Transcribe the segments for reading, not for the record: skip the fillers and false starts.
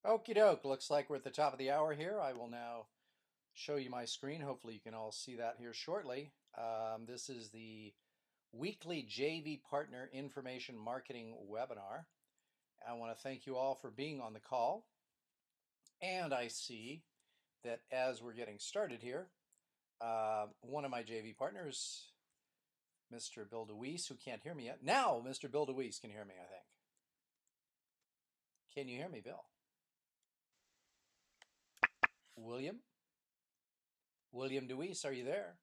Okie doke. Looks like we're at the top of the hour here. I will now show you my screen. Hopefully, you can all see that here shortly. This is the weekly JV Partner Information Marketing webinar. I want to thank you all for being on the call. And I see that as we're getting started here, one of my JV partners, Mr. Bill DeWeese, who can't hear me yet. Now, Mr. Bill DeWeese can hear me, I think. Can you hear me, Bill? William? William DeWeese, are you there?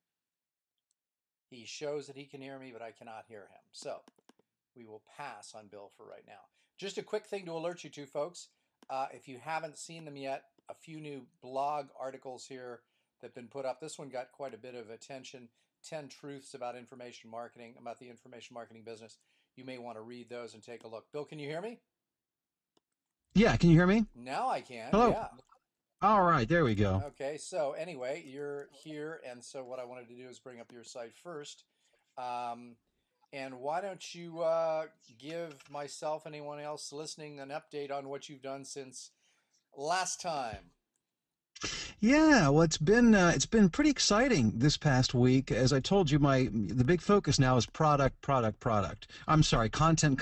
He shows that he can hear me, but I cannot hear him. So we will pass on Bill for right now. Just a quick thing to alert you to, folks. If you haven't seen them yet, a few new blog articles here that have been put up. This one got quite a bit of attention. 10 truths about information marketing, about the information marketing business. You may want to read those and take a look. Bill, can you hear me? Yeah, can you hear me? Now I can. Hello. Yeah. All right, there we go. Okay, so anyway, you're here, and so what I wanted to do is bring up your site first. And why don't you give myself and anyone else listening an update on what you've done since last time? Yeah, well, it's been pretty exciting this past week. As I told you, the big focus now is product. I'm sorry, content,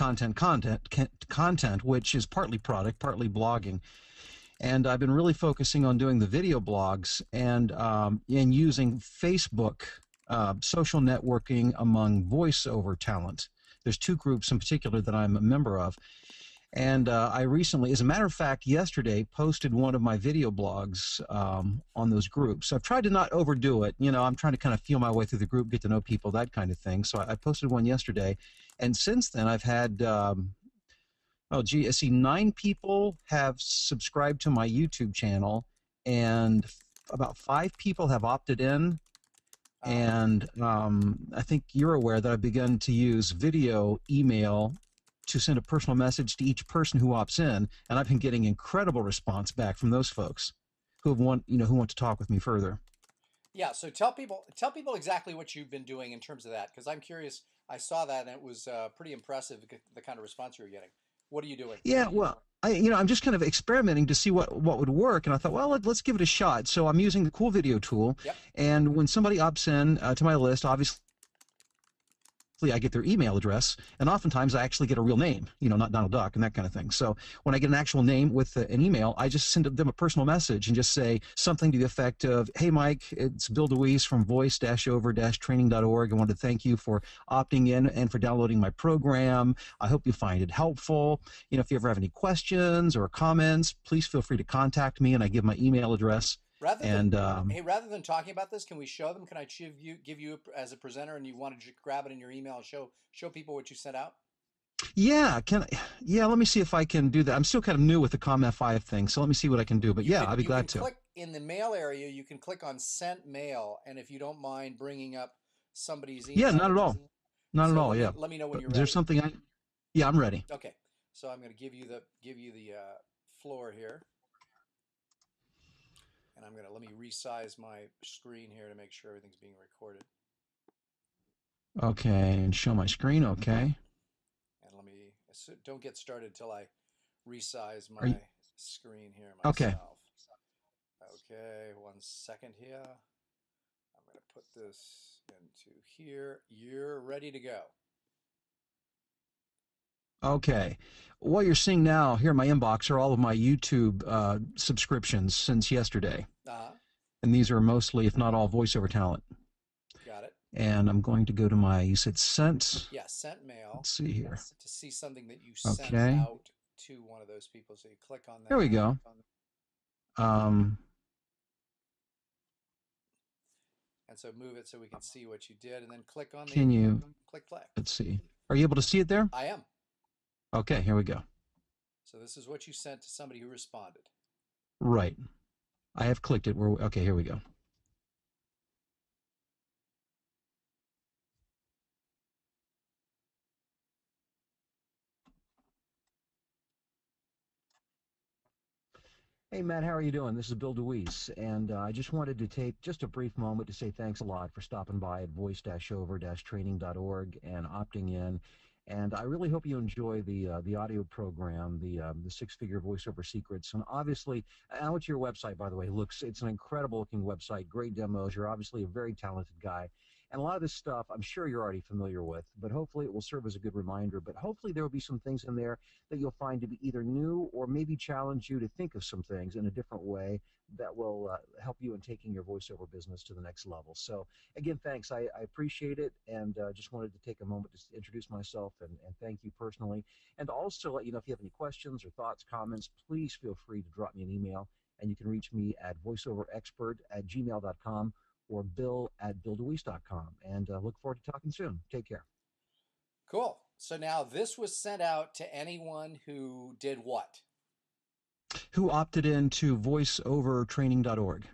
which is partly product, partly blogging. And I've been really focusing on doing the video blogs and using Facebook, social networking among voiceover talent. There's two groups in particular that I'm a member of. And I recently, as a matter of fact, yesterday posted one of my video blogs on those groups. So I've tried to not overdo it. You know, I'm trying to kind of feel my way through the group, get to know people, that kind of thing. So I posted one yesterday. And since then, I've had, I see 9 people have subscribed to my YouTube channel, and about 5 people have opted in. And I think you're aware that I've begun to use video email to send a personal message to each person who opts in, and I've been getting incredible response back from those folks who want to talk with me further. Yeah, so tell people exactly what you've been doing in terms of that, because I'm curious. I saw that and it was pretty impressive, the kind of response you were getting. What are you doing? Yeah, well, I'm just kind of experimenting to see what would work, and I thought, well, let's give it a shot. So I'm using the Cool Video tool, Yep. And when somebody opts in to my list, obviously I get their email address, and oftentimes I actually get a real name, not Donald Duck and that kind of thing. So when I get an actual name with an email, I just send them a personal message and just say something to the effect of, "Hey, Mike, it's Bill DeWeese from voice-over-training.org. I want to thank you for opting in and for downloading my program. I hope you find it helpful. If you ever have any questions or comments, please feel free to contact me," and I give my email address. Rather than talking about this, can we show them? Can I give you as a presenter, and you want to grab it in your email and show people what you sent out? Yeah, let me see if I can do that. I'm still kind of new with the ComF5 thing, so let me see what I can do. But I'd be glad to. Click in the mail area. You can click on Sent Mail, and if you don't mind bringing up somebody's email. Yeah, not at all. Not at all. Yeah. Let me know when you're ready. Is there something Yeah, I'm ready. Okay, so I'm going to give you the floor here. And let me resize my screen here to make sure everything's being recorded. Okay, and show my screen, okay. And don't get started till I resize my screen here myself. Okay. Okay, 1 second here. I'm going to put this into here. You're ready to go. Okay. What you're seeing now here in my inbox are all of my YouTube subscriptions since yesterday. And these are mostly, if not all, voiceover talent. Got it. And I'm going to go to you said sent? Yeah, sent mail. Let's see here. To see something that you sent out to one of those people. So you click on that. There we go. And so move it so we can see what you did, and then click on click play. Let's see. Are you able to see it there? I am. Okay, here we go. So this is what you sent to somebody who responded. Right. I have clicked it. Okay, here we go. Hey, Matt, how are you doing? This is Bill DeWeese, and I just wanted to take just a brief moment to say thanks a lot for stopping by at voice-over-training.org and opting in And I really hope you enjoy the audio program, the six-figure voiceover secrets. And obviously, I went to your website, by the way. It's an incredible looking website, great demos. You're obviously a very talented guy. And a lot of this stuff, I'm sure you're already familiar with, but hopefully it will serve as a good reminder. But hopefully there will be some things in there that you'll find to be either new or maybe challenge you to think of some things in a different way that will help you in taking your voiceover business to the next level. So again, thanks. I appreciate it, and just wanted to take a moment to introduce myself and thank you personally. And also let you know if you have any questions or thoughts, comments, please feel free to drop me an email. And you can reach me at voiceoverexpert@gmail.com or bill@billdeweese.com. And look forward to talking soon. Take care. Cool. So now this was sent out to anyone who did what? Who opted into voiceovertraining.org.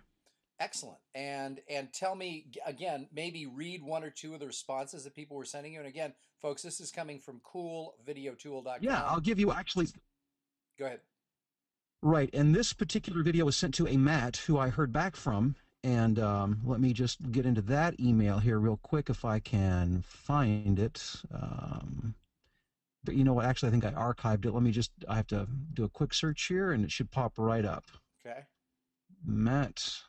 Excellent. And tell me again, maybe read one or two of the responses that people were sending you. And again, folks, this is coming from coolvideotool.com. Yeah, I'll give you actually. Go ahead. Right, and this particular video was sent to a Matt who I heard back from. And let me just get into that email here real quick if I can find it. But you know what? Actually, I think I archived it. I have to do a quick search here, and it should pop right up. Okay. Matt.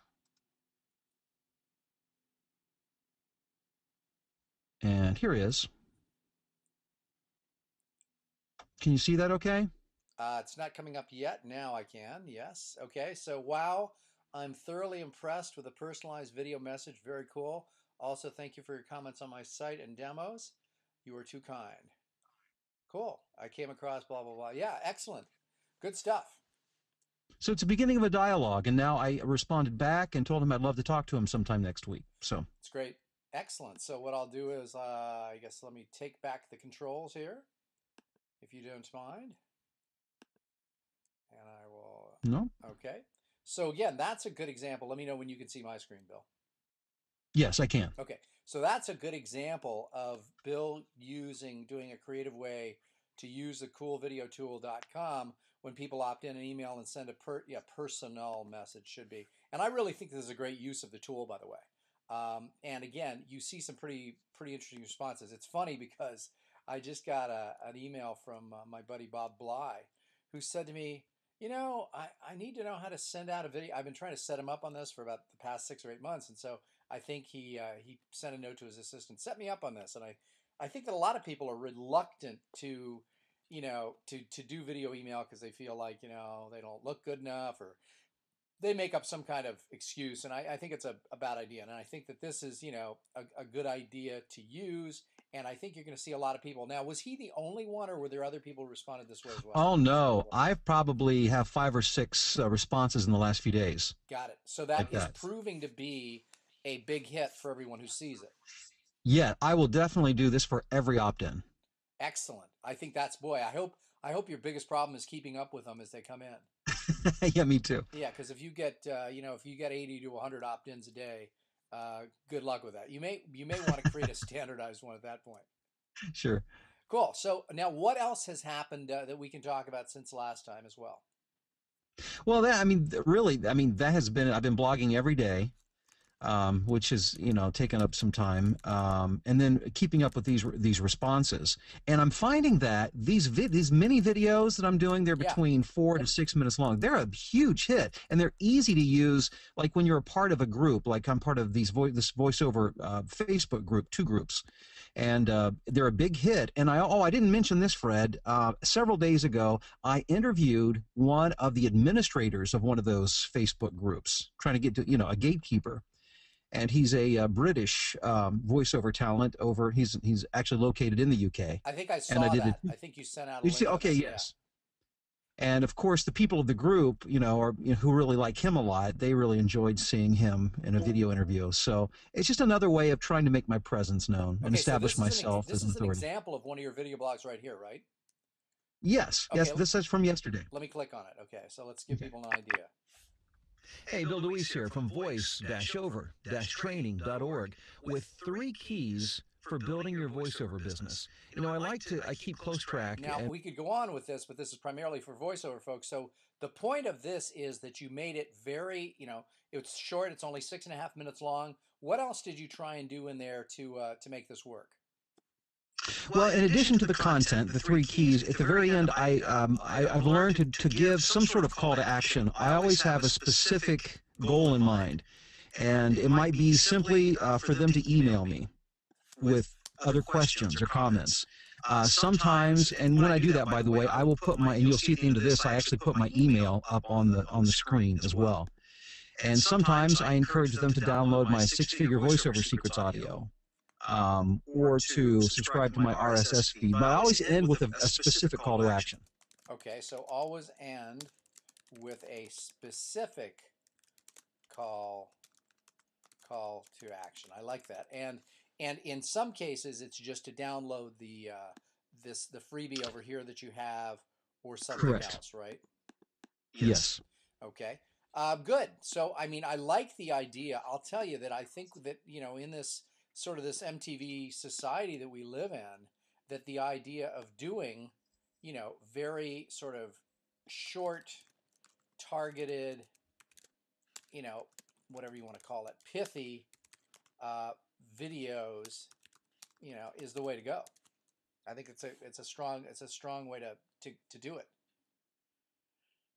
And here he is. Can you see that okay? It's not coming up yet. Now I can. Yes. Okay. So, wow. I'm thoroughly impressed with a personalized video message. Very cool. Also, thank you for your comments on my site and demos. You were too kind. Cool. I came across blah, blah, blah. Yeah, excellent. Good stuff. So it's the beginning of a dialogue, and now I responded back and told him I'd love to talk to him sometime next week. So it's great. Excellent. So what I'll do is, I guess, let me take back the controls here, if you don't mind. And I will. No. Okay. So again, that's a good example. Let me know when you can see my screen, Bill. Yes, I can. Okay. So that's a good example of Bill doing a creative way to use the coolvideotool.com when people opt in an email and send a personal message should be. And I really think this is a great use of the tool, by the way. And again, you see some pretty interesting responses. It's funny because I just got an email from my buddy Bob Bly, who said to me, I need to know how to send out a video. I've been trying to set him up on this for about the past 6 or 8 months. And so I think he sent a note to his assistant, set me up on this. And I think that a lot of people are reluctant to do video email because they feel like, they don't look good enough, or they make up some kind of excuse. And I think it's a bad idea. And I think that this is, a good idea to use. And I think you're going to see a lot of people. Now, was he the only one, or were there other people who responded this way as well? Oh, no. I probably have 5 or 6 responses in the last few days. Got it. So that is proving to be a big hit for everyone who sees it. Yeah, I will definitely do this for every opt-in. Excellent. I think I hope your biggest problem is keeping up with them as they come in. Yeah, me too. Yeah, because if you get 80 to 100 opt-ins a day, good luck with that. You may want to create a standardized one at that point. Sure. Cool. So now, what else has happened that we can talk about since last time as well? Well, that has been. I've been blogging every day, which has taken up some time, and then keeping up with these responses. And I'm finding that these mini videos that I'm doing, they're between 4 to 6 minutes long. They're a huge hit, and they're easy to use. Like when you're a part of a group, like I'm part of this voiceover Facebook group, 2 groups, and they're a big hit. And I didn't mention this, Fred. Several days ago, I interviewed one of the administrators of one of those Facebook groups, trying to get to a gatekeeper. And he's a British voiceover talent over. He's actually located in the UK. I think I saw that. I think you sent out a link. Okay, yes. And of course, the people of the group, who really like him a lot, they really enjoyed seeing him in a video interview. So it's just another way of trying to make my presence known and establish myself as an authority. This is an example of one of your video blogs right here, right? Yes. Okay, yes, this is from yesterday. Let me click on it. Okay, so let's give people an idea. Hey, Bill DeWeese here from voice-over-training.org with 3 keys for building your voiceover business. I keep close track. Now, we could go on with this, but this is primarily for voiceover folks. So the point of this is that you made it very, it's short. It's only 6.5 minutes long. What else did you try and do in there to make this work? Well, in addition to the content, the three keys, at the very end, I've learned to give some sort of call to action. I always have a specific goal in mind, and it might be simply for them to email me with other questions or comments. Sometimes, and when I do that, by the way, I will put my, and you'll see at the end of this, I actually put my email up on the screen as well. And sometimes I encourage them to download my six-figure voiceover secrets audio, or to subscribe to my RSS feed. But I always end with a specific call to action. Okay, so always end with a specific call to action. I like that. And in some cases, it's just to download the the freebie over here that you have, or something Correct. else, right? Yes. Okay. Good. So, I mean, I like the idea. I'll tell you that I think that, in this sort of this MTV society that we live in, that the idea of doing, very sort of short, targeted, you know, whatever you want to call it, pithy uh, videos, is the way to go. I think it's a strong way to do it.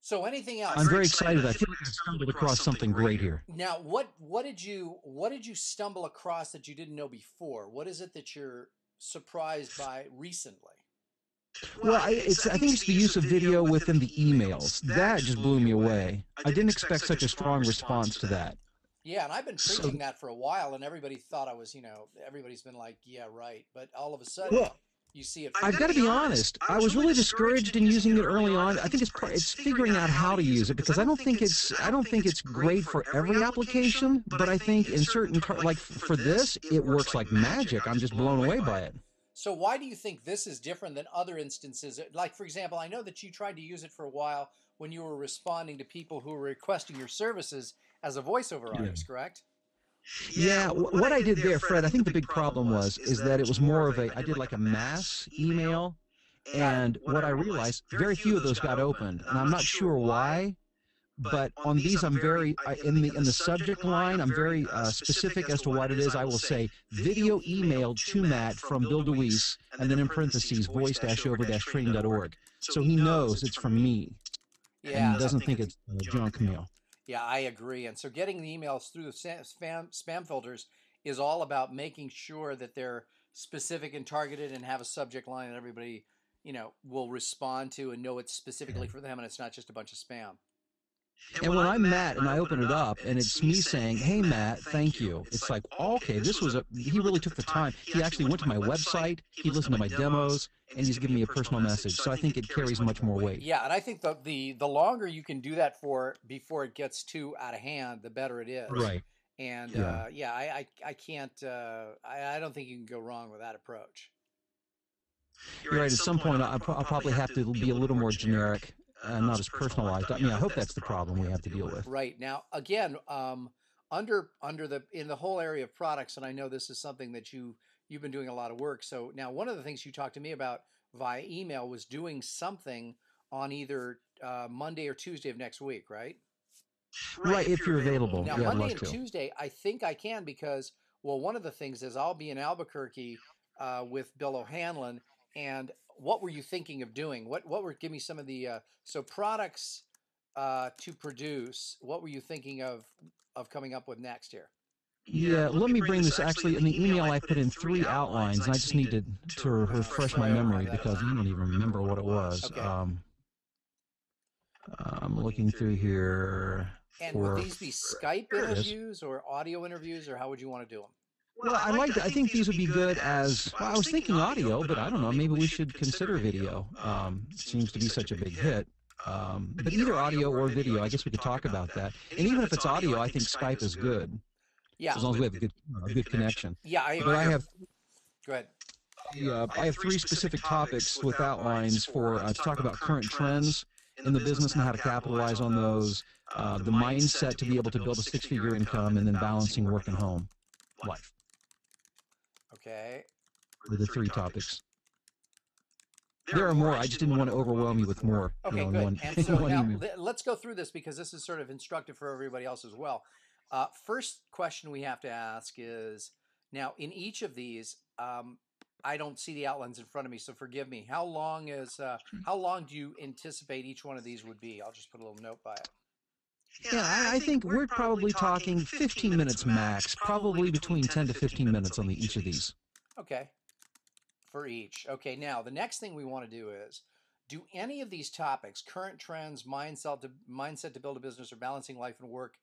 So anything else? I'm very excited. I feel like I've stumbled across something great here. Now, what did you stumble across that you didn't know before? What is it that you're surprised by recently? Well, I think it's the use of video within the emails. That just blew me away. I didn't expect such a strong response to that. Yeah, and I've been preaching that for a while, and everybody thought I was, everybody's been like, yeah, right. But all of a sudden, well, you see it. I've got to be honest. I was really discouraged in using it early on. I think it's figuring out how to use it, because I don't think it's great for every application, but I think in certain like for this, it works like magic. I'm just blown away by it. So why do you think this is different than other instances? Like, for example, I know that you tried to use it for a while when you were responding to people who were requesting your services as a voiceover artist, correct? Yeah, what I did there, Fred, I think the big problem is that it was more of I did like a mass email, and what I realized, very few of those got opened, and I'm not sure why. But on these, I'm very in the subject line, I'm very specific as to what it is. I will say video emailed to Matt from Bill DeWeese, and then in parentheses voice-over-training.org, so he knows it's from me, and doesn't think it's junk mail. Yeah, I agree. And so getting the emails through the spam filters is all about making sure that they're specific and targeted and have a subject line that everybody, will respond to and know it's specifically for them, and it's not just a bunch of spam. And when I'm Matt and I open it up and it's me saying, "Hey Matt, thank you," it's like, okay, he really took the time. He actually went to my website, he listened to my demos, and he's giving me a personal message. So I think it carries much more weight. Yeah, and I think the longer you can do that for before it gets too out of hand, the better it is. Right. And I can't. I don't think you can go wrong with that approach. You're right. At some point, I'll probably have to be a little more generic. Not as personalized. I mean, I hope that's the problem we have to deal with. Right. Now, again, under in the whole area of products, and I know this is something that you've been doing a lot of work. So now, one of the things you talked to me about via email was doing something on either Monday or Tuesday of next week, right? Right, if you're available. Now, yeah, Monday and Tuesday, I think I can, because, well, one of the things is I'll be in Albuquerque with Bill O'Hanlon. And what were you thinking of doing? Give me some of the so products to produce. What were you thinking of coming up with next here? Yeah, let me bring this. Actually, in the email I put in 3 outlines, and I just need to refresh my memory because I don't even remember what it was. Okay. I'm looking through here. And would these be Skype interviews or audio interviews, or how would you want to do them? Well, I think these would be good as, well, I was thinking audio, but I don't know, maybe we should consider video. It seems to be such a big hit. But either audio or video, I guess we could talk about that. And even if it's audio, I think Skype is good. Yeah. As long as we have a good connection. Yeah, but I have. Go ahead. I have 3 specific topics with outlines for to talk about current trends in the business and how to capitalize on those, the mindset to be able to build a 6-figure income, and then balancing work and home life. Okay. With the 3 topics. There are more. I just didn't want to overwhelm you with more. Okay, good. And so now let's go through this, because this is sort of instructive for everybody else as well. First question we have to ask is, now in each of these, I don't see the outlines in front of me, so forgive me. How long do you anticipate each one of these would be? I'll just put a little note by it. Yeah, I think we're probably talking 15 minutes max, probably between 10 to 15 minutes on each of these. Okay, for each. Okay, now the next thing we want to do is, do any of these topics, current trends, mindset to build a business, or balancing life and work,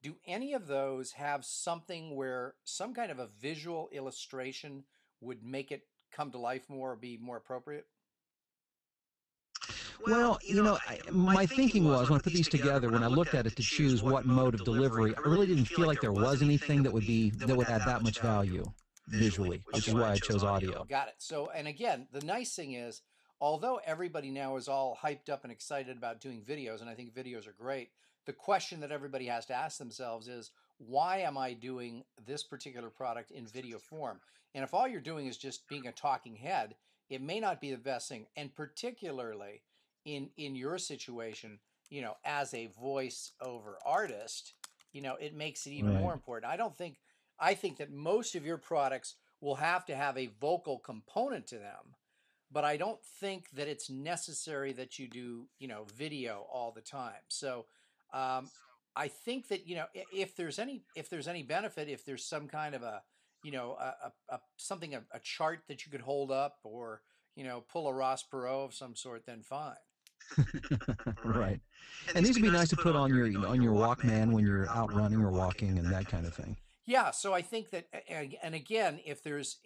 do any of those have something where some kind of a visual illustration would make it come to life more or be more appropriate? Well, my thinking was when I put these together, when I looked at it to choose what mode of delivery, I really didn't feel like there was anything that would add that much value visually, which is why I chose audio. Got it. So, and again, the nice thing is, although everybody now is all hyped up and excited about doing videos, and I think videos are great, the question that everybody has to ask themselves is, why am I doing this particular product in video form? And if all you're doing is just being a talking head, it may not be the best thing. And particularly in your situation, as a voiceover artist, it makes it even more important. I think that most of your products will have to have a vocal component to them, but I don't think that it's necessary that you do, video all the time. So, um, I think that, if there's any benefit, if there's some kind of a chart that you could hold up, or, pull a Ross Perot of some sort, then fine. Right. And these would be nice to put on your Walkman when you're out running or walking and that kind of thing. Yeah, so I think that, and again, if there's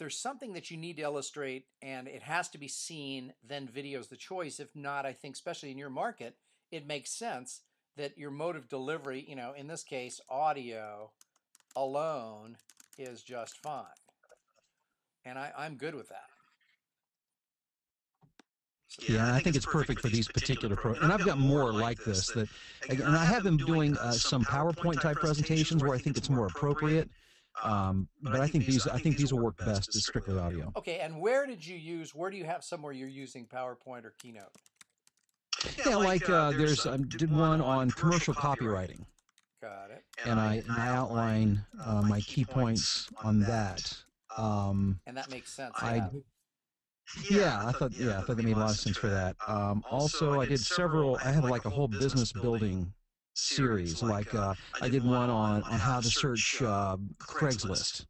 something that you need to illustrate and it has to be seen, then video's the choice. If not, I think especially in your market, it makes sense that your mode of delivery, in this case, audio alone is just fine. And I'm good with that. Yeah, I think it's perfect for these particular and I've got more like this and I have been doing some PowerPoint type presentations where I think it's more appropriate. But I think these will work best as strictly audio. Okay, and where do you have somewhere you're using PowerPoint or Keynote? Yeah, like there's I did one on commercial copywriting. Got it. And I outline my key points on that. And that makes sense. Yeah, I thought that made a lot of sense for that. Also, I have like a whole business building series. Like I did one on how to search Craigslist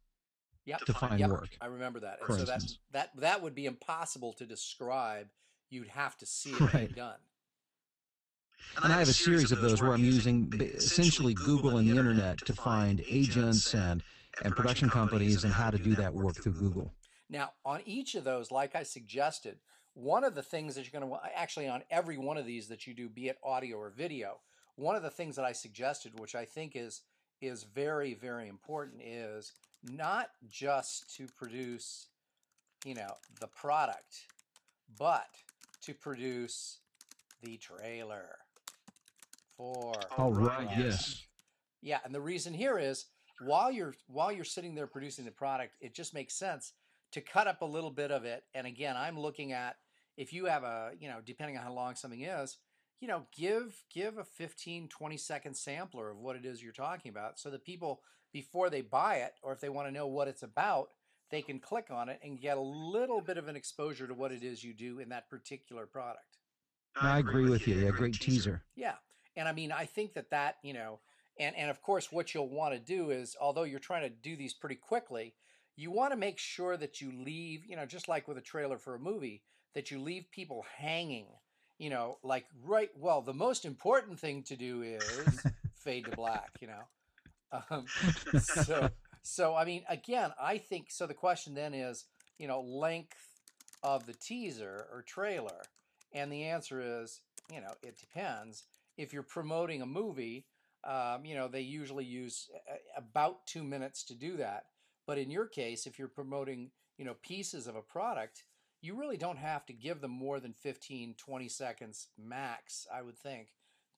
to find work. I remember that. For And so instance. that would be impossible to describe. You'd have to see it being done. And I have a series of those where I'm using essentially Google and the internet to find agents and production companies and how to do that work through Google. Now, on each of those, like I suggested, one of the things that you're going to actually on every one of these that you do, be it audio or video, one of the things that I suggested, which I think is very, very important, is not just to produce, the product, but to produce the trailer for. All right. Yes. Yeah, and the reason here is while you're sitting there producing the product, it just makes sense to cut up a little bit of it. And again, I'm looking at, if you have depending on how long something is, give a 15-20 second sampler of what it is you're talking about, so that people, before they buy it, or if they want to know what it's about, they can click on it and get a little bit of an exposure to what it is you do in that particular product. I agree with you. Yeah, great teaser. Yeah. And I mean, I think that, and of course, what you'll want to do is, although you're trying to do these pretty quickly, you want to make sure that you leave, just like with a trailer for a movie, that you leave people hanging, well, the most important thing to do is fade to black, So, I mean, again, I think, so the question then is, length of the teaser or trailer. And the answer is, it depends. If you're promoting a movie, they usually use about 2 minutes to do that. But in your case, if you're promoting, pieces of a product, you really don't have to give them more than 15-20 seconds max, I would think,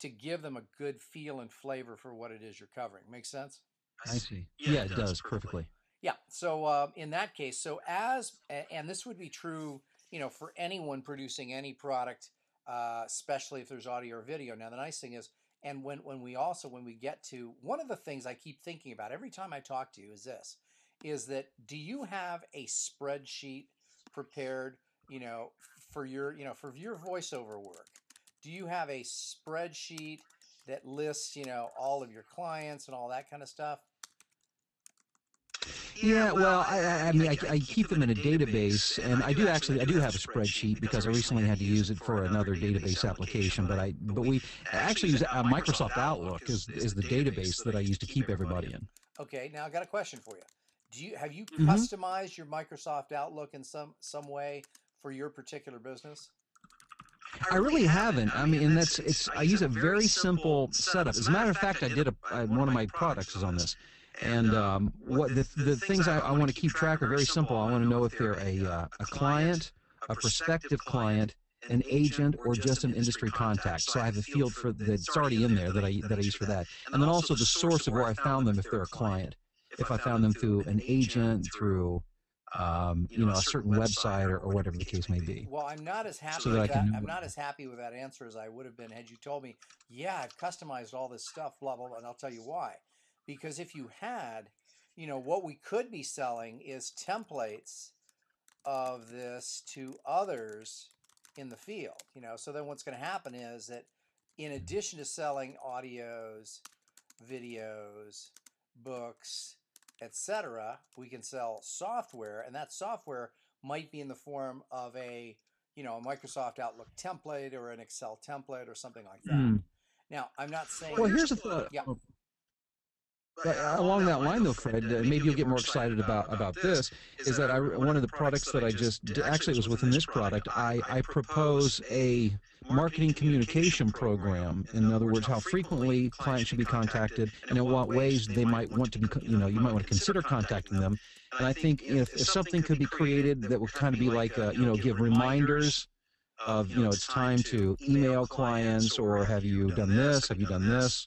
to give them a good feel and flavor for what it is you're covering. Make sense? I see. Yeah, it does perfectly. Yeah. So in that case, and this would be true, for anyone producing any product, especially if there's audio or video. Now, the nice thing is, and when we get to, one of the things I keep thinking about every time I talk to you is that, do you have a spreadsheet prepared, for your voiceover work? Do you have a spreadsheet that lists, all of your clients and all that kind of stuff? Yeah, well, I mean, I keep them in a database, and I do have a spreadsheet because I recently had to use it for another database application. But we actually use Microsoft Outlook is the database that I use to keep everybody in. Okay, now I got a question for you. Have you Hmm. customized your Microsoft Outlook in some way for your particular business? I really haven't. I mean, and that's it's. I use a very simple setup. As a matter of fact, one of my products is on this, and what the things I want to keep track are very simple. I want to know if they're a client, a prospective client, an agent, or just an industry contact. So I have a field for that's already in there that I use for that, and then also the source of where I found them if they're a client. If I found them through an agent, through a certain website or whatever the case may be, Well, I'm not as so happy that with I that. can know I'm what. not as happy with that answer as I would have been had you told me, yeah, I've customized all this stuff, blah, blah, blah. And I'll tell you why. Because if you had, what we could be selling is templates of this to others in the field, So then what's going to happen is that in addition to selling audios, videos, books, etc., we can sell software, and that software might be in the form of a Microsoft Outlook template or an Excel template or something like that. Mm. Now, I'm not saying Well, that, here's a thought. yeah, But along that line, though, Fred, maybe you'll get more excited about this. Is that one of the products that I just actually it was within this product. I propose a marketing communication program. In other words, how frequently clients should be contacted, and in what ways they might want to be. You might want to consider contacting them. And I think if something could be created that would kind of be like, give reminders of, it's time to email clients, or have you done this? Have you done this?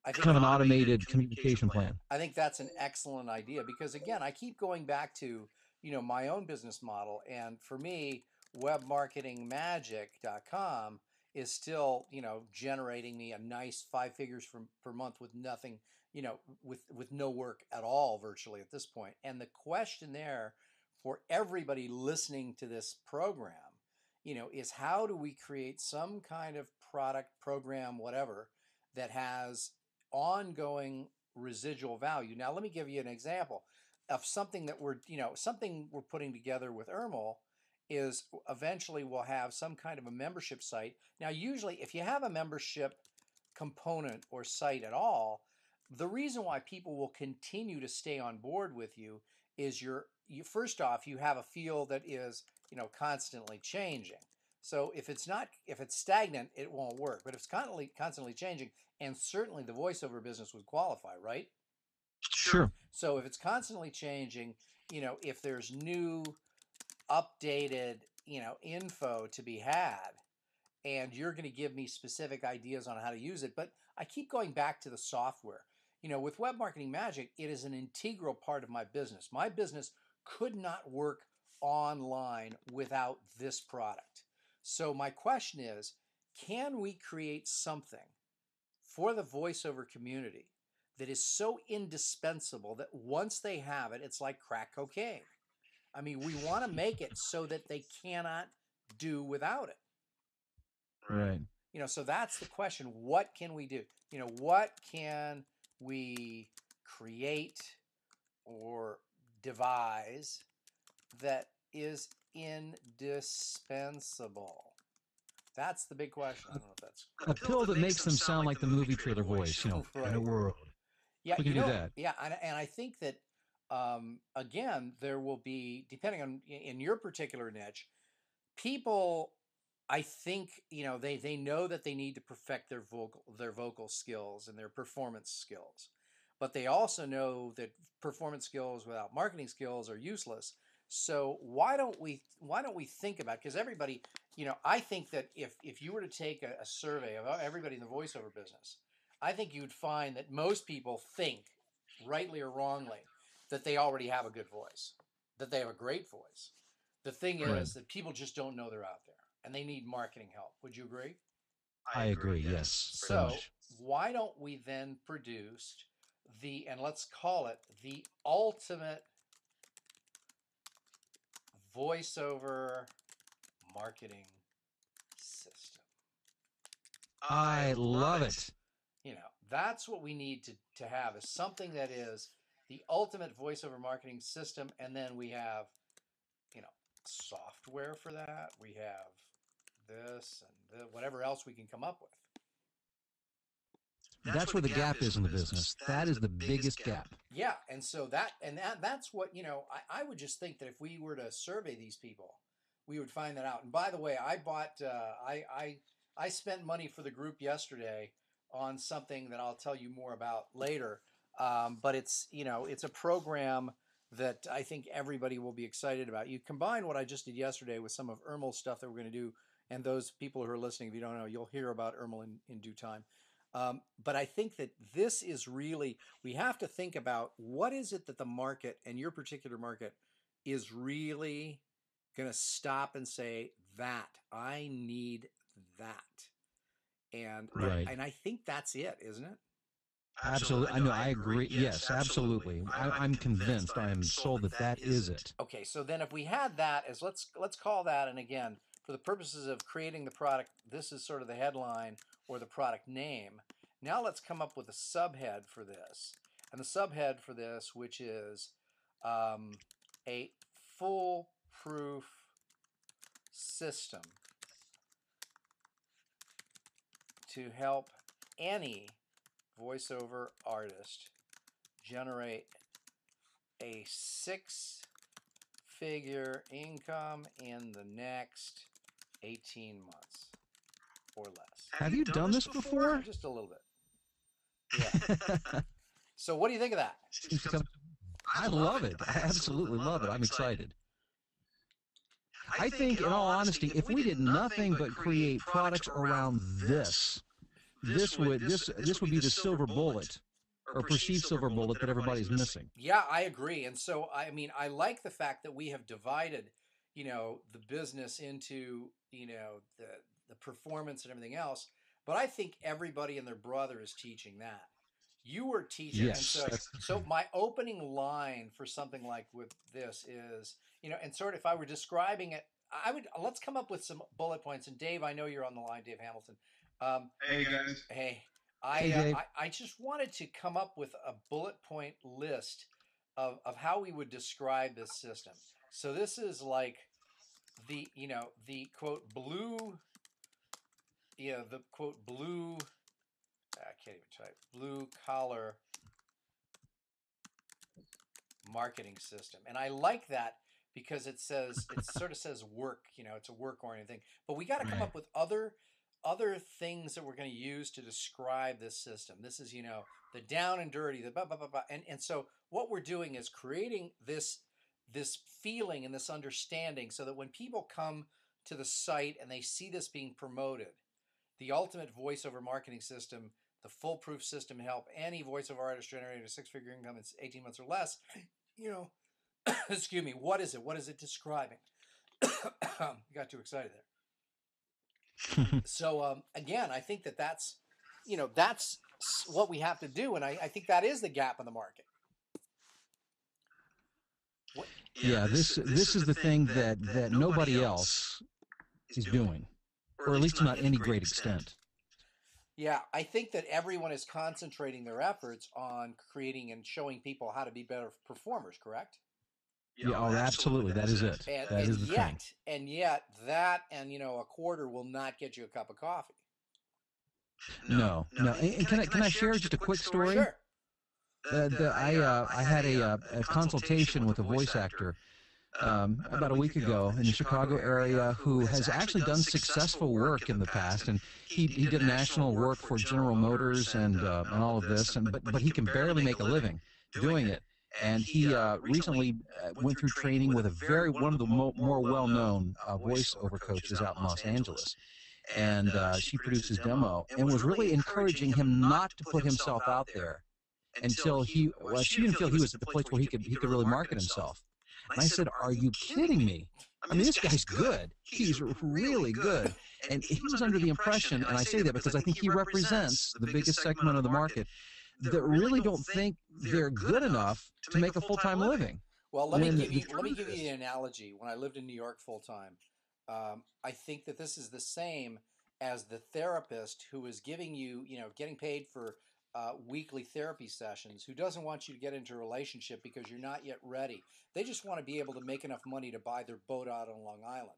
I think Kind of an automated communication plan. I think that's an excellent idea because again, I keep going back to, my own business model, and for me, webmarketingmagic.com is still, generating me a nice 5 figures per month with nothing, with no work at all virtually at this point. And the question there for everybody listening to this program, is how do we create some kind of product, program, whatever, that has ongoing residual value. Now, let me give you an example of something that something we're putting together with Ermel is eventually we'll have some kind of a membership site. Now, usually if you have a membership component or site at all, the reason why people will continue to stay on board with you is you first off, you have a field that is, constantly changing. So if it's stagnant, it won't work. But if it's constantly changing, and certainly the voiceover business would qualify, right? Sure. So if it's constantly changing, if there's new, updated, info to be had, and you're going to give me specific ideas on how to use it. But I keep going back to the software. With Web Marketing Magic, it is an integral part of my business. My business could not work online without this product. So my question is, can we create something for the voiceover community that is so indispensable that once they have it, it's like crack cocaine? I mean, we want to make it so that they cannot do without it. Right. So that's the question. What can we do? What can we create or devise that is indispensable? That's the big question. I don't know if that's A pill that makes them sound like the movie trailer voice, in a right. world. Yeah, We can do that. yeah, and I think that again, there will be, depending on in your particular niche, people, I think, they know that they need to perfect their vocal skills and their performance skills, but they also know that performance skills without marketing skills are useless. So why don't we think about, because everybody, I think that if you were to take a survey of everybody in the voiceover business, I think you'd find that most people think, rightly or wrongly, that they already have a good voice, that they have a great voice. The thing Right. is that people just don't know they're out there and they need marketing help. Would you agree? I agree. Yes, very So, much. why don't we then produce and let's call it the ultimate voiceover marketing system. I love it. You know, that's what we need to have, is something that is the ultimate voiceover marketing system. And then we have, you know, software for that. We have this and whatever else we can come up with. That's where the gap is in the business. That is the biggest gap. Yeah, and so that's what, you know, I would just think that if we were to survey these people, we would find that out. And by the way, I bought I spent money for the group yesterday on something that I'll tell you more about later. But it's, you know, it's a program that I think everybody will be excited about. You combine what I just did yesterday with some of Irmel's stuff that we're going to do, and those people who are listening, if you don't know, you'll hear about Irmel in due time. But I think that this is really, we have to think about what is it that the market, and your particular market, is really going to stop and say, that I need that. And Right. and I think that's it, isn't it? Absolutely. I know. I agree. Yes, absolutely. I'm convinced. I am sold that that is it. Okay, so then if we had that as, let's call that, and again, for the purposes of creating the product, this is sort of the headline or the product name. Now let's come up with a subhead for this. And the subhead for this, which is a foolproof system to help any voiceover artist generate a 6-figure income in the next 18 months or less. Have you done this before? Just a little bit. Yeah. So what do you think of that? I love it. I absolutely love it. I'm excited. I think, in all honesty, if we did nothing but create products around this would be the silver bullet, or perceived silver bullet, that everybody's missing. Yeah, I agree. And so, I mean, I like the fact that we have divided, you know, the business into, you know, the performance and everything else. But I think everybody and their brother is teaching that. You were teaching. Yes. And so my opening line for something like with this is, you know, and sort of if I were describing it, let's come up with some bullet points. And Dave, I know you're on the line, Dave Hamilton. Hey guys. Hey, Dave. I just wanted to come up with a bullet point list of how we would describe this system. So this is like the, you know, the quote blue, the quote blue, I can't even type, blue collar marketing system. And I like that because it sort of says work, you know, it's a work oriented thing. But we got to come up with other things that we're going to use to describe this system. This is, you know, the down and dirty, the blah, blah, blah, blah. And so what we're doing is creating this feeling and this understanding so that when people come to the site and they see this being promoted, the ultimate voiceover marketing system, the foolproof system to help any voiceover artist generate a 6-figure income in 18 months or less, you know, excuse me, what is it? What is it describing? You got too excited there. So again, I think that's, you know, that's what we have to do, and I think that is the gap in the market. Yeah, this is the thing that nobody else is doing, or at least not any great extent. Yeah, I think that everyone is concentrating their efforts on creating and showing people how to be better performers, correct? Yeah, oh, absolutely. That is it. That is the thing. And yet that, and, you know, a quarter will not get you a cup of coffee. No. And can I share just a quick story? Sure. I had a consultation with a voice actor about a week ago in the Chicago area who has actually done successful work in the past, and he did national work for General Motors and all of this, but he can barely make a living doing it. And he recently went through training with one of the more well-known voiceover coaches out in Los Angeles. And she produced his demo and was really encouraging him not to put himself out there until she didn't feel he was at the place where he could really market himself. And I said, "Are you kidding me? I mean, this guy's good. He's really good." And he was under the impression, and I say that because I think he represents the biggest segment of the market that really don't think they're good enough to make a full-time living. Well, let me When give the you truth the is, analogy. When I lived in New York full time, I think that this is the same as the therapist who is giving you, getting paid for weekly therapy sessions, who doesn't want you to get into a relationship because you're not yet ready. They just want to be able to make enough money to buy their boat out on Long Island.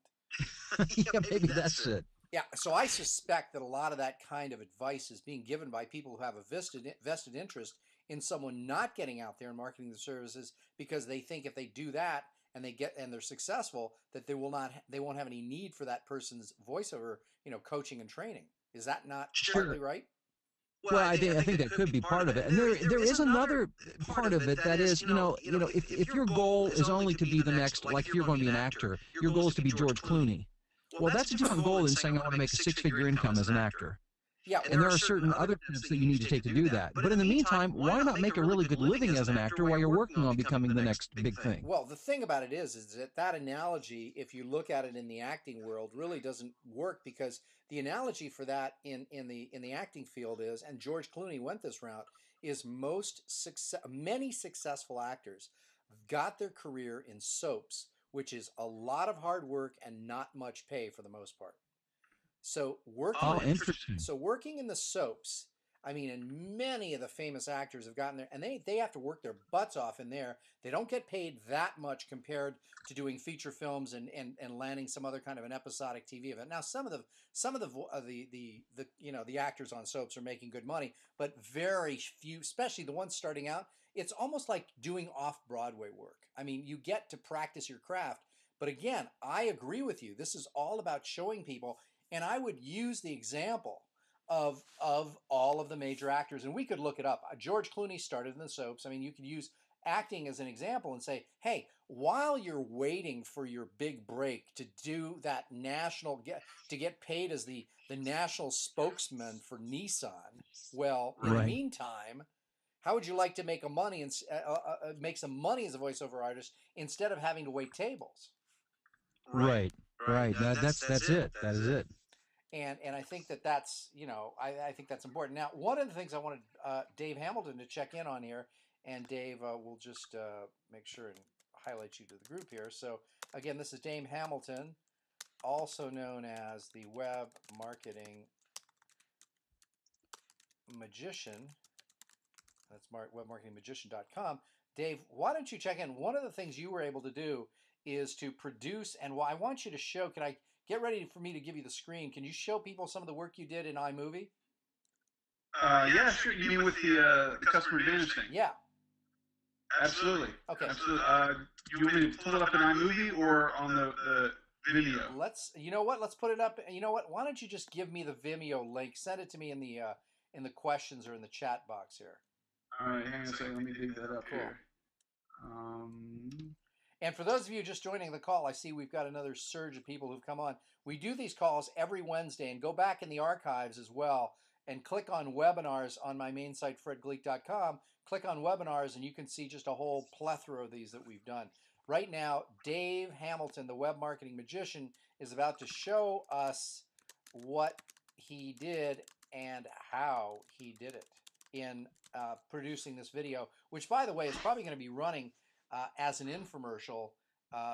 Yeah, yeah, maybe maybe that's that's it. it. Yeah, so I suspect that a lot of that kind of advice is being given by people who have a vested interest in someone not getting out there and marketing the services because they think if they do that and they're successful that they won't have any need for that person's voiceover, coaching and training. Is that not Sure. partly right? Well, Well, I I think think that that could could be be part part of of it, it, and and there there is is another another part part of of it it that that is, is, if if your your goal goal is is only only to to be be the the next, next, like like if if you're you're going going to to be be an an actor, actor, your your goal goal is is to to be be George George Clooney. Clooney. Well, Well, that's a that's a different different goal goal than than saying saying I I want want to to make make a a six-figure six-figure income income as as an an actor. actor. Yeah, And And there there are are certain certain other other steps steps that that you you need need to to take take to to do do that. that. But in But the in the meantime, meantime, why why not not make a make a really really good good living living as as an an actor actor while while you're you're working working on on becoming becoming the the next next big big thing? thing? well, the thing about it is that analogy, if you look at it in the acting world, really doesn't work because the analogy for that in the acting field is, and George Clooney went this route, is many successful actors got their career in soaps, which is a lot of hard work and not much pay for the most part. So Oh, Oh, working interesting. interesting. so working in the soaps, I mean, and many of the famous actors have gotten there, and they have to work their butts off in there. They don't get paid that much compared to doing feature films and landing some other kind of an episodic TV event. Now, some of the actors on soaps are making good money, but very few, especially the ones starting out. It's almost like doing off Broadway work. I mean, you get to practice your craft, but again, I agree with you. This is all about showing people, and I would use the example of all of the major actors, and we could look it up. George Clooney started in the soaps. I mean, you could use acting as an example and say, hey, while you're waiting for your big break to do that to get paid as the national spokesman for Nissan, well, in the Right. Right. meantime, how would you like to make some money as a voiceover artist instead of having to wait tables? Right. Right. Right. Right. That's That's it. it. That That is is it. it. And I think that's I think that's important. Now, one of the things I wanted Dave Hamilton to check in on here, and Dave, will just make sure and highlight you to the group here. So again, this is Dave Hamilton, also known as the web marketing magician. That's webmarketingmagician.com. Dave, why don't you check in? One of the things you were able to do is to produce, and I want you to show. Can I get ready for me to give you the screen? Can you show people some of the work you did in iMovie? Yeah, sure. You mean with the customer advantage thing? Yeah. Absolutely. Okay. Absolutely. You want me to pull it up in iMovie or on the Vimeo? You know what? Let's put it up. You know what? Why don't you just give me the Vimeo link? Send it to me in the questions or in the chat box here. All right, hang on a second. Let me dig that up Cool. here. Um, And for those of you just joining the call, I see we've got another surge of people who've come on. We do these calls every Wednesday, and go back in the archives as well and click on webinars on my main site, fredgleek.com. Click on webinars, and you can see just a whole plethora of these that we've done. Right now, Dave Hamilton, the web marketing magician, is about to show us what he did and how he did it in producing this video, which, by the way, is probably going to be running as an infomercial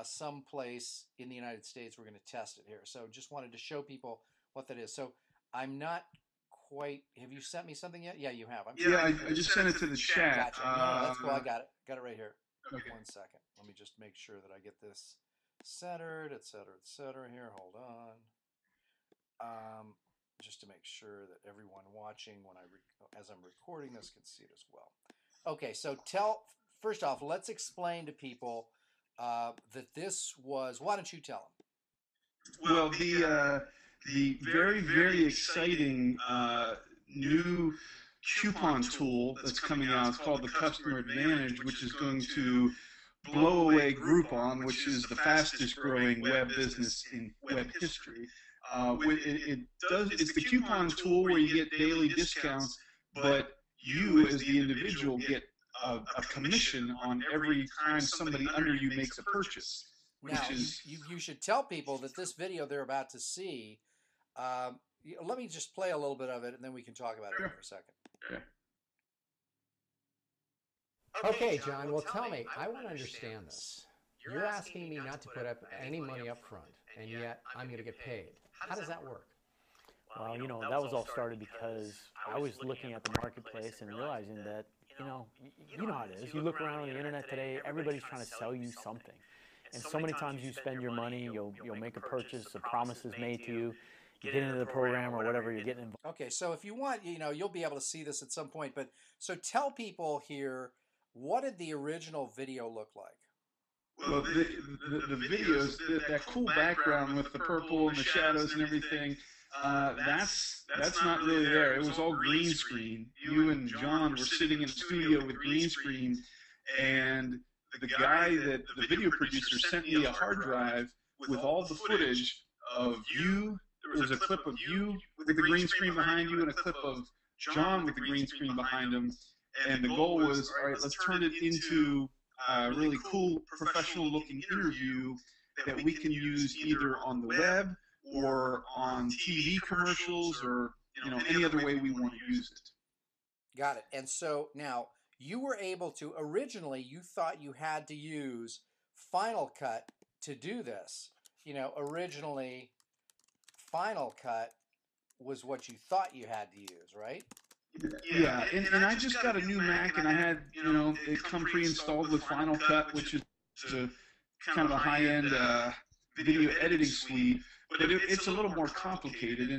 someplace in the United States. We're going to test it here. So just wanted to show people what that is. So I'm not quite. Have you sent me something yet? Yeah, you have. yeah, I just sent it to the chat. Gotcha. No, that's cool. I got it. Got it right here. Okay. 1 second. Let me just make sure that I get this centered, et cetera, et cetera. Here, hold on. Just to make sure that everyone watching as I'm recording this can see it as well. Okay, so first off, let's explain to people that this was. Why don't you tell Well, the very very exciting new coupon tool that's coming out is called the Customer Advantage, which is going to blow away Groupon, which is the fastest growing web business in web history. It does. It's the coupon tool where you get daily discounts, but you as the individual get a commission on every time somebody under you makes a purchase. them? Now, you should tell people that this video they're about to see. Let me just play a little bit of it, and then we can talk about it for a second. Okay. Okay, John, well, tell me, I want to understand this. You're asking me not to put up any money up front, and yet I'm going to get paid. How does that work? Well, that was all started because I was looking at the marketplace and realizing that, you know how it is. You look around on the internet today, everybody's trying to sell you something. And so many times you spend your money, you'll make a purchase, a promise is made to you, you get into the program or whatever, you're getting involved. Okay, so if you want, you'll be able to see this at some point, but so tell people here, what did the original video look like? Well, the videos, that cool background with the purple and the shadows and everything, that's not really there. It was all green screen. You and John were sitting in the studio with green screen, and the guy that the video producer sent me a hard drive with all the footage of you. There was a clip of you with the green screen behind you and a clip of John with the green screen behind him. And the goal was, all right, let's turn it into a really cool, professional-looking interview that we can use either on the web or on TV commercials or any other way we want to use it. Got it. And so now you were able to, originally you thought you had to use Final Cut to do this. Originally Final Cut was what you thought you had to use, right? Yeah, and I just got a new Mac, and I had, it come pre-installed with Final Cut, which is a kind of a high-end video editing suite, but it's a little more complicated.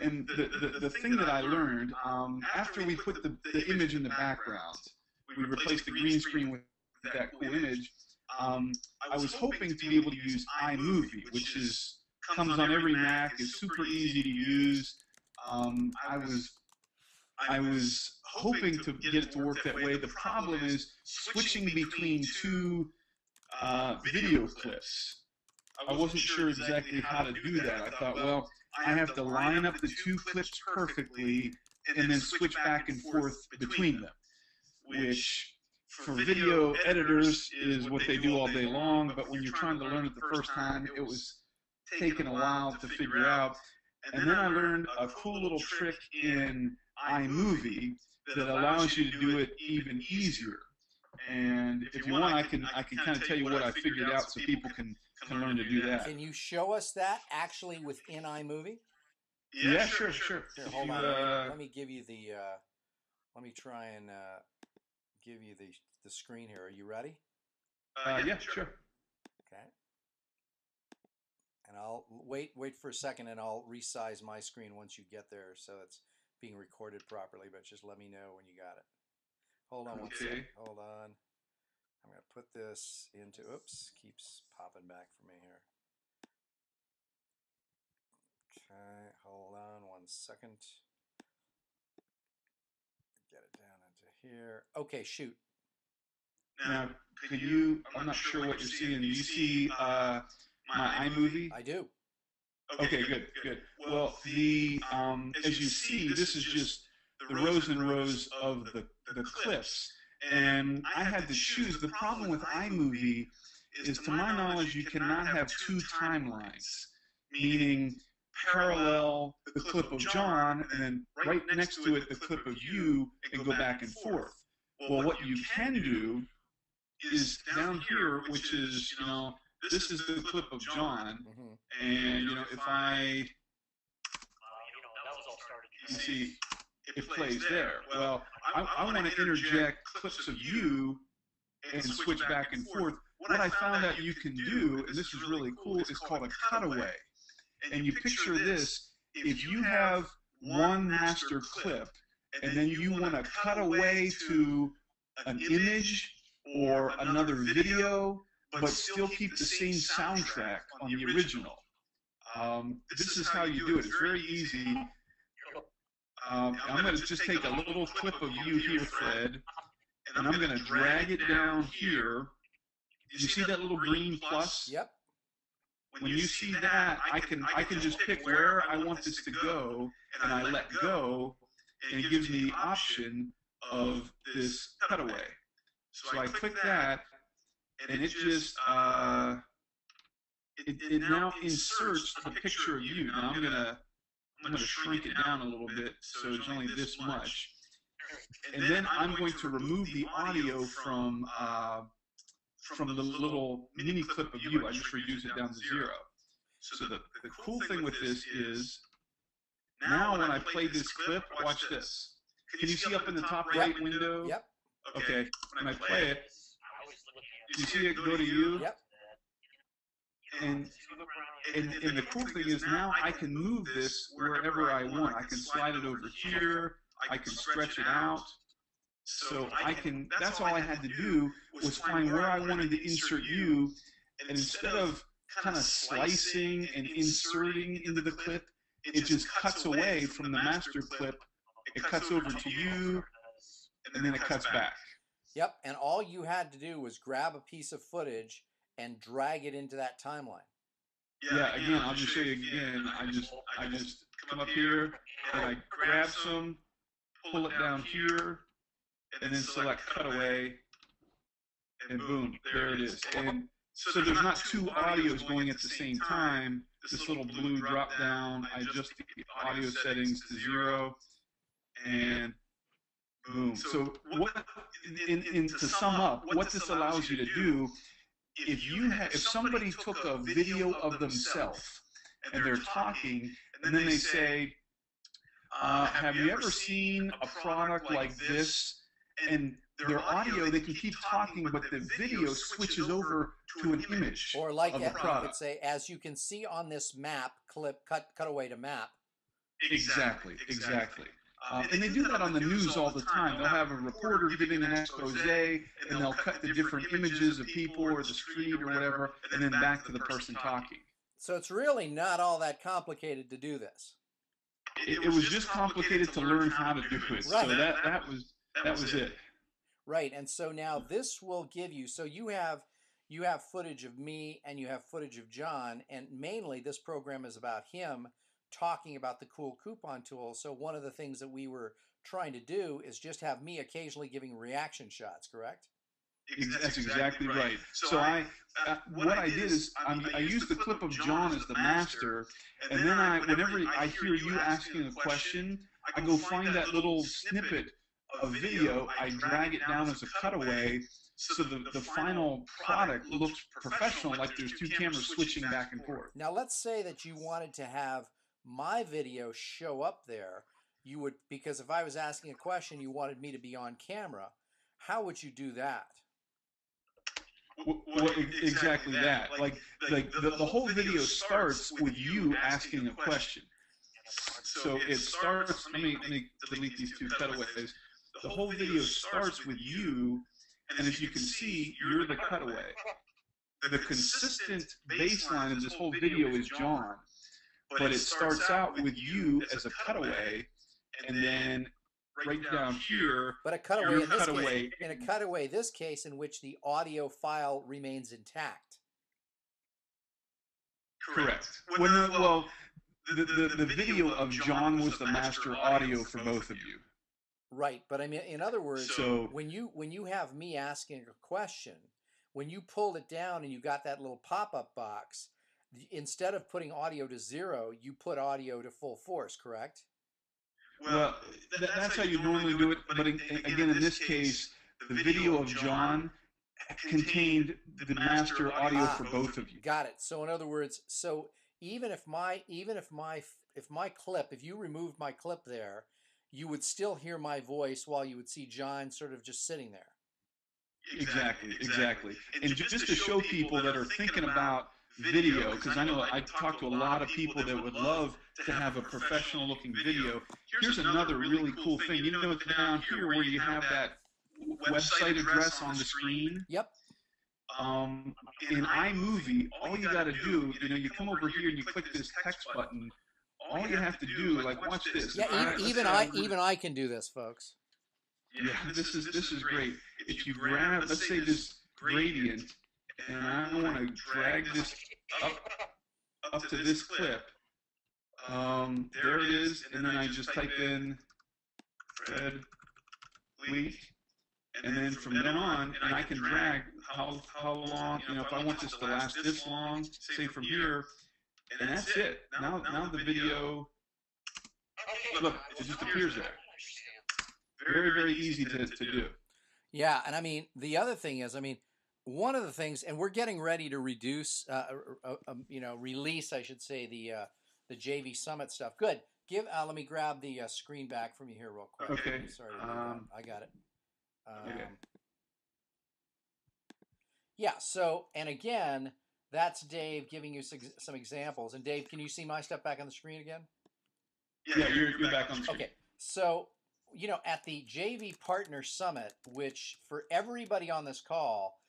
And the thing that I learned, after we put the image in the background, we replaced the green screen with that cool image, I was hoping to be able to use iMovie, which comes on every Mac, is super easy to use. I was hoping to get it to work that way. The problem is switching between two video clips. I wasn't sure exactly how to do that. I thought, well, I have to line up the two clips perfectly and then switch back and forth between them, which for video editors is what they do all day long, but when you're trying to learn it the first time, it was taking a while to figure out. And then I learned a cool little trick in iMovie that allows you to do it even easier. And if you want, I can kind of tell you what I figured out so people can learn to do that. Can you show us that actually within iMovie? Yeah, sure. Here, hold on. Let me give you the. Let me try and give you the screen here. Are you ready? Yeah, sure. Okay. And I'll wait for a second, and I'll resize my screen once you get there, so it's being recorded properly. But just let me know when you got it. Hold on one second. Hold on. I'm going to put this into. Oops, keeps popping back for me here. Okay, hold on 1 second. Get it down into here. Okay, shoot. Now, can you? I'm not sure what you're seeing. Do you see my iMovie? I do. Okay, good. Well, as you see, this is just the rows and rows of the clips, and I had to choose. The problem with iMovie is, to my knowledge, you cannot have two timelines, meaning parallel the clip of John and then right next to it the clip of you and go back and forth. Well, what you can do is down here, which is, this is the clip of John, and, if I, you see, it plays there. Well, I want to interject clips of you and switch back and forth. What I found out you can do, and this is really cool, is called a cutaway. And you picture this: if you have one master clip, and then you want to cut away to an image or another video, but still keep the same soundtrack on the original. This is how you do it. It's very easy. I'm going to just take a little clip of you here, Fred, and I'm going to drag it down here. You see that little green plus? Yep. When you see that, I can just pick where I want this to go, and I let go, and it gives me the option of this cutaway. So I click that, and it just it now inserts the picture of you. Now I'm gonna shrink it down a little bit so there's only this much. and then I'm going to remove the audio from the little mini clip of you. I just reduce it down to 0. So the cool thing with this is, now when I play this clip, watch this. Can you see up in the top right window? Yep. Okay, when I play it, you see it go to you? Yep. And the cool thing is, now I can move this wherever I want. I can slide it over here. I can stretch it out. So that's all I had to do, was find where I wanted to insert you. And instead of kind of slicing and inserting into the clip, it just cuts away from the master clip. It cuts over to you, and then it cuts back. Yep, and all you had to do was grab a piece of footage and drag it into that timeline. Yeah, again, I'll just show you again. I just come up here, and I grab some, pull it down here, and then select cutaway, and boom, there it is. And so there's not two audios going at the same time. This little blue drop down, I adjust the audio settings to 0, and boom. So to sum up, what this allows you to do, if somebody took a video of themselves and they're talking, and then they say, have you ever seen a product like this? And their audio, they can keep talking, but the video switches over to an image. Or like of you the product. could say, as you can see on this map, cut away to map. Exactly. And they do that on the news all the time. They'll have a reporter giving an expose, and they'll cut the different images of people or the street or whatever, and then back to the person talking. So it's really not all that complicated to do this. It was just complicated to learn how to do it. Right. So that was it. Right, and so now this will give you, so you have footage of me and you have footage of John, and mainly this program is about him talking about the cool coupon tool. So one of the things that we were trying to do is just have me occasionally giving reaction shots, correct? That's exactly right. So what I did is I used the clip of John as the master, and then whenever I hear you asking a question, I go find that little snippet of video, I drag it down as a cutaway, so the final product looks professional, like there's two cameras switching back and forth. Now let's say that you wanted to have my video show up there. You would, because if I was asking a question, you wanted me to be on camera. How would you do that? Well, exactly that. Like the whole video starts with you asking a question. So it starts. Let me delete these two cutaways. The whole video starts with you, and as you can see, you're the cutaway. The consistent baseline of this whole video is John, but it starts out with you as a cutaway, and then right down here, but a cutaway in a cutaway this case in which the audio file remains intact. Correct. Well, the video of John was the master audio for both of you. Right, but I mean, in other words, so when you have me asking a question, when you pulled it down and you got that little pop-up box, instead of putting audio to 0, you put audio to full force, correct? Well, that's how you normally do it, but again, in this case, the video of John contained the master audio for both of you. Got it. So in other words, so even if you removed my clip there, you would still hear my voice while you would see John sort of just sitting there. Exactly. And just to show people that are thinking about video, because I know I talk to a lot of people that would love to have a professional looking video. Here's another really cool thing. You know, down here where you have that website address on the screen? Yep. In iMovie, all you got to do, you come over here and you click this text button. All you have to do, like, watch this. Yeah, even I can do this, folks. Yeah, this is great. If you grab, let's say, this gradient, and I want to drag this up to this clip. There it is, and then I just type in Fred Gleeck, and then from then on, and I can drag how long, if I want this to last this long, say from here, and that's it. Now the video, look, it just appears there. Very, very easy to do. Yeah, and I mean, the other thing is, I mean, one of the things, and we're getting ready to release, I should say, the JV Summit stuff. Good. Let me grab the screen back from you here real quick. Okay. Sorry to do that. I got it. Okay. Yeah. So, and again, that's Dave giving you some examples. And Dave, can you see my stuff back on the screen again? Yeah, you're back on the screen. Okay. So, at the JV Partner Summit, which for everybody on this call,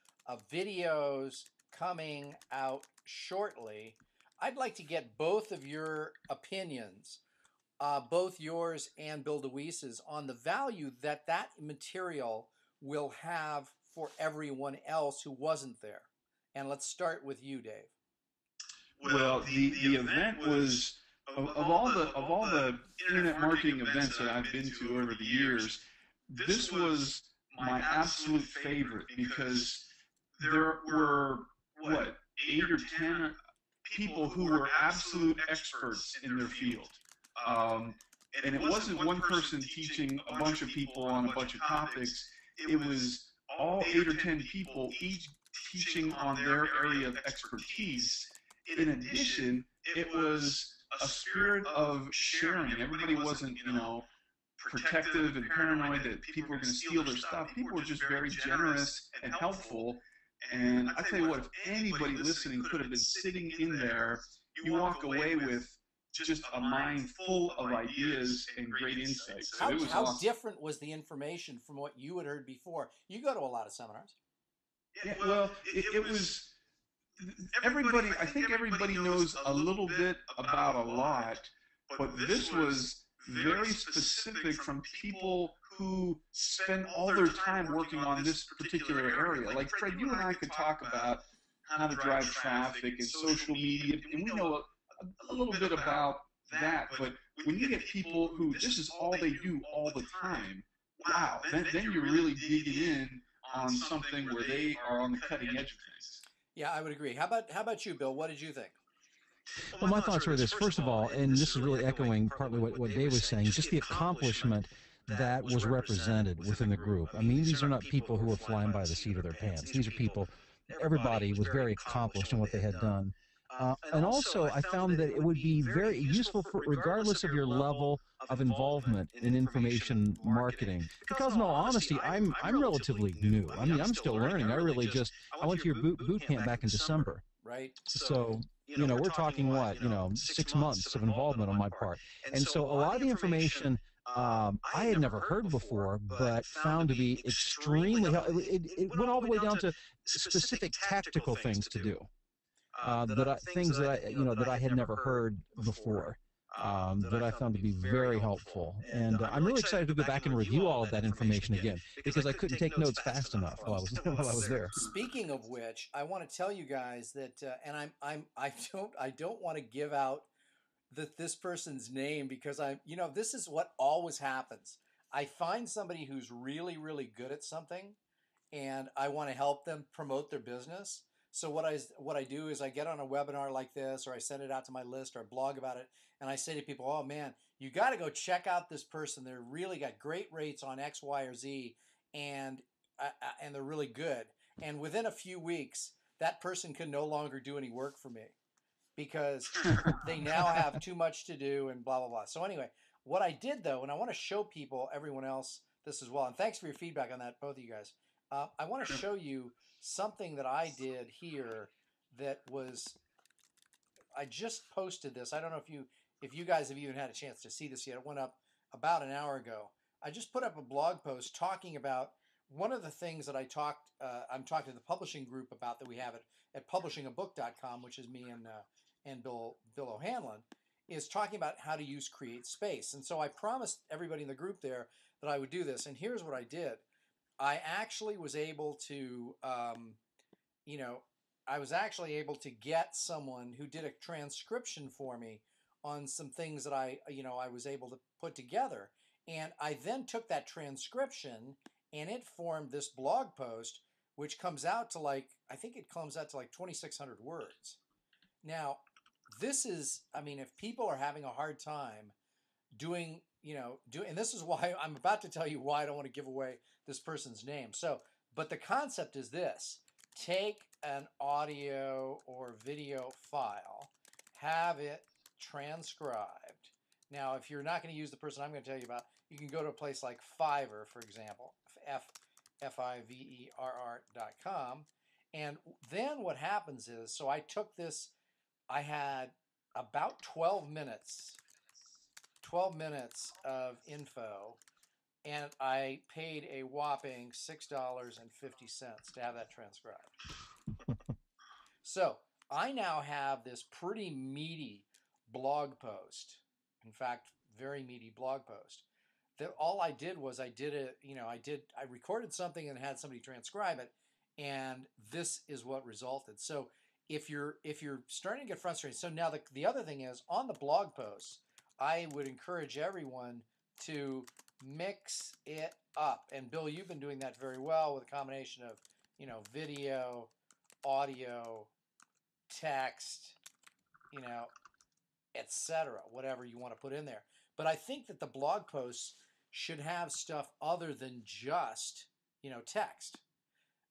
videos coming out shortly, I'd like to get both of your opinions, both yours and Bill DeWeese's, on the value that material will have for everyone else who wasn't there. And let's start with you, Dave. Well, the event was of all the internet marketing events that I've been to over the years, this was my absolute favorite because there were 8 or 10 people who were absolute experts in their field. And it wasn't one person teaching a bunch of people on a bunch of topics. It was all 8 or 10 people, each teaching on their area of expertise. In addition, it was a spirit of sharing. Everybody wasn't, protective and paranoid that people were going to steal their stuff. People were just very generous and helpful. And I tell you what, if anybody listening could have been sitting in there, you walk away with just a mind full of ideas and great insights. So how awesome. Different was the information from what you had heard before? You go to a lot of seminars. Yeah, well, it was everybody. I think everybody knows a little bit about a lot, but this was very specific from people who spend all their time working on this particular area. Like Fred, you and I could talk about how to drive traffic and social media, and we know a little bit about that, but when you get people who this is all they do all the time, wow, then you're really digging in on something where they are on the cutting edge of things. Yeah, I would agree. How about you, Bill? What did you think? Well, my thoughts were this. First of all, and this is really echoing partly what Dave was saying, just the accomplishment that was represented within the group. I mean, these are not people who are flying by the seat of their pants. These are people, everybody was very accomplished in what they had done. And also, I found that it would be very useful for, regardless of your level of involvement in information marketing. Because in all honesty, I'm relatively new. I mean, I'm still learning. I went to your boot camp back in December. Right. So, we're talking 6 months of involvement on my part. And so a lot of the information I had never heard before, but found to be extremely helpful. It went all the way down to specific tactical things to do. Things that I had never heard before, that I found to be very helpful. And I'm really excited to go back and review all of that information again, because I couldn't take notes fast enough while I was there. Speaking of which, I want to tell you guys that, and I don't want to give out this person's name, because this is what always happens. I find somebody who's really, really good at something, and I want to help them promote their business. So what I do is I get on a webinar like this, or I send it out to my list, or I blog about it, and I say to people, "Oh man, you got to go check out this person. They're really got great rates on X, Y, or Z, and they're really good." And within a few weeks, that person can no longer do any work for me because they now have too much to do and blah blah blah. So anyway, what I did though, and I want to show people, everyone else, this as well. And thanks for your feedback on that, both of you guys. I want to show you something that I did here that was, I just posted this. I don't know if you guys have even had a chance to see this yet. It went up about an hour ago. I just put up a blog post talking about one of the things that I'm talking to the publishing group about, that we have at publishingabook.com, which is me and Bill O'Hanlon, is talking about how to use Create Space. And so I promised everybody in the group there that I would do this. And here's what I did. I actually was able to, get someone who did a transcription for me on some things that I was able to put together. And I then took that transcription and it formed this blog post, which comes out to I think it comes out to 2,600 words. Now, this is, if people are having a hard time doing and this is why I'm about to tell you why I don't want to give away this person's name. So, but the concept is this: take an audio or video file, have it transcribed. Now, if you're not going to use the person I'm going to tell you about, you can go to a place like Fiverr, for example, fiverr.com. And then what happens is, so I took this, I had about 12 minutes of info, and I paid a whopping $6.50 to have that transcribed. So I now have this pretty meaty blog post. In fact, very meaty blog post. That all I did was I recorded something and had somebody transcribe it, and this is what resulted. So if you're starting to get frustrated, so now the other thing is on the blog posts, I would encourage everyone to mix it up. And Bill, you've been doing that very well with a combination of, video, audio, text, etc., whatever you want to put in there. But I think that the blog posts should have stuff other than just, text.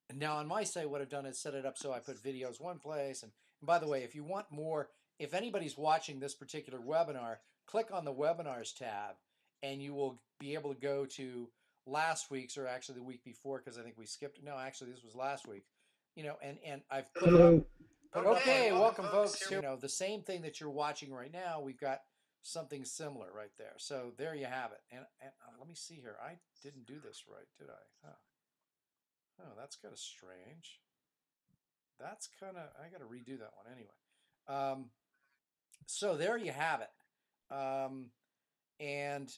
And now on my site, what I've done is set it up so I put videos one place. And by the way, if you want more, if anybody's watching this particular webinar, click on the webinars tab and you will be able to go to last week's, or actually the week before, because I think we skipped. No, actually this was last week. And I've put up. Okay, welcome folks. The same thing that you're watching right now, we've got something similar right there. So there you have it. And let me see here. I didn't do this right, did I? Oh, that's kind of strange. I got to redo that one anyway. So there you have it. And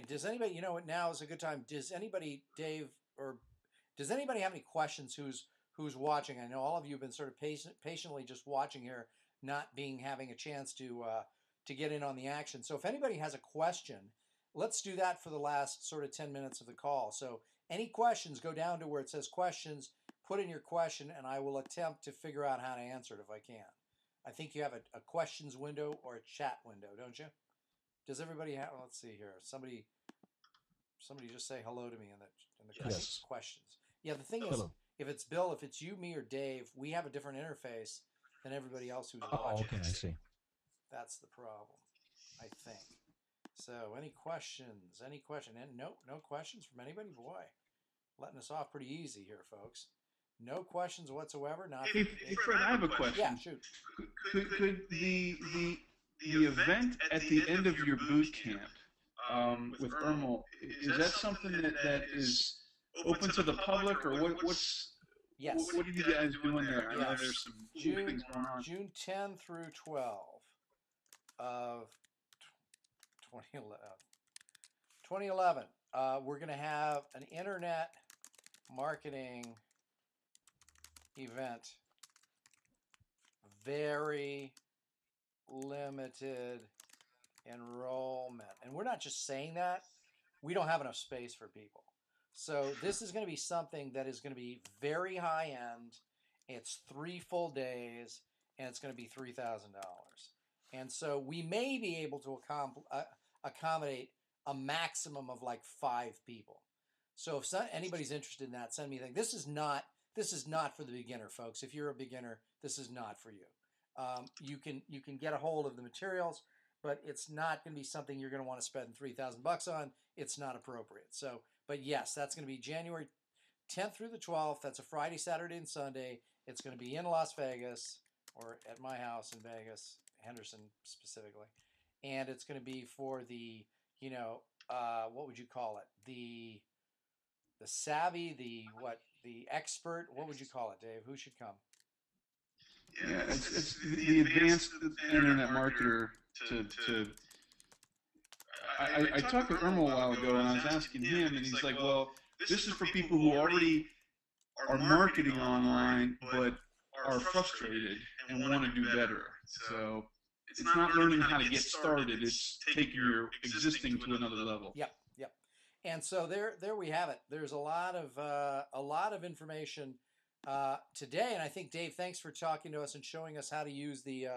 does anybody, now is a good time. Does anybody, Dave, or does anybody have any questions who's watching? I know all of you have been sort of patiently just watching here, not having a chance to get in on the action. So if anybody has a question, let's do that for the last sort of 10 minutes of the call. So any questions, go down to where it says questions, put in your question, and I will attempt to figure out how to answer it if I can. I think you have a questions window or a chat window, don't you? Does everybody have? Let's see here. Somebody just say hello to me in the Yes. questions. Yeah, the thing is, Hello. if it's Bill, if it's you, me, or Dave, we have a different interface than everybody else who's watching. Oh, okay, I see. That's the problem, I think. So, any questions? Any question? And no questions from anybody. Boy, letting us off pretty easy here, folks. No questions whatsoever. Not. Hey, Fred, I have a question. Yeah, shoot. Could the event at the end of your boot camp with Ermel, is that something that is open to the public, or what's? Yes. What are you guys doing there? I know Yes. there's some cool things going on. June 10 through 12 of 2011. We're going to have an internet marketing event. Very limited enrollment. And we're not just saying that. We don't have enough space for people. So this is going to be something that is going to be very high end. It's 3 full days, and it's going to be $3,000. And so we may be able to accommodate a maximum of like 5 people. So if anybody's interested in that, send me a thing. This is not for the beginner, folks. If you're a beginner, this is not for you. You can get a hold of the materials, but it's not going to be something you're going to want to spend $3,000 on. It's not appropriate. So, but yes, that's going to be January 10th through the 12th. That's a Friday, Saturday, and Sunday. It's going to be in Las Vegas, or at my house in Vegas, Henderson specifically. And it's going to be for the, what would you call it? The savvy, the expert. What would you call it, Dave? Who should come? Yeah, it's the advanced internet marketer I talked with Ermel a while ago, and I was asking him, and he's like, well, this is for people who already are marketing online, but are frustrated and want to do better. So it's not learning how to get started, it's taking your existing to another level. Yep. And so there we have it. There's a lot of information today, and I think, Dave, thanks for talking to us and showing us how to use the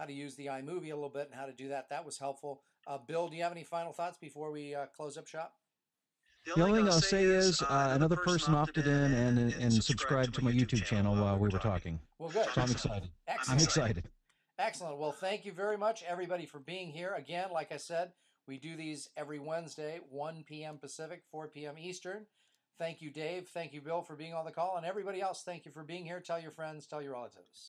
iMovie a little bit and how to do that. That was helpful. Bill, do you have any final thoughts before we close up shop? The only thing I'll say is another person opted in and subscribed to my YouTube channel while we were talking. Well, good. So I'm excited. Excellent. I'm excited. Excellent. Well, thank you very much, everybody, for being here. Again, like I said, we do these every Wednesday, 1 p.m. Pacific, 4 p.m. Eastern. Thank you, Dave. Thank you, Bill, for being on the call. And everybody else, thank you for being here. Tell your friends, tell your relatives.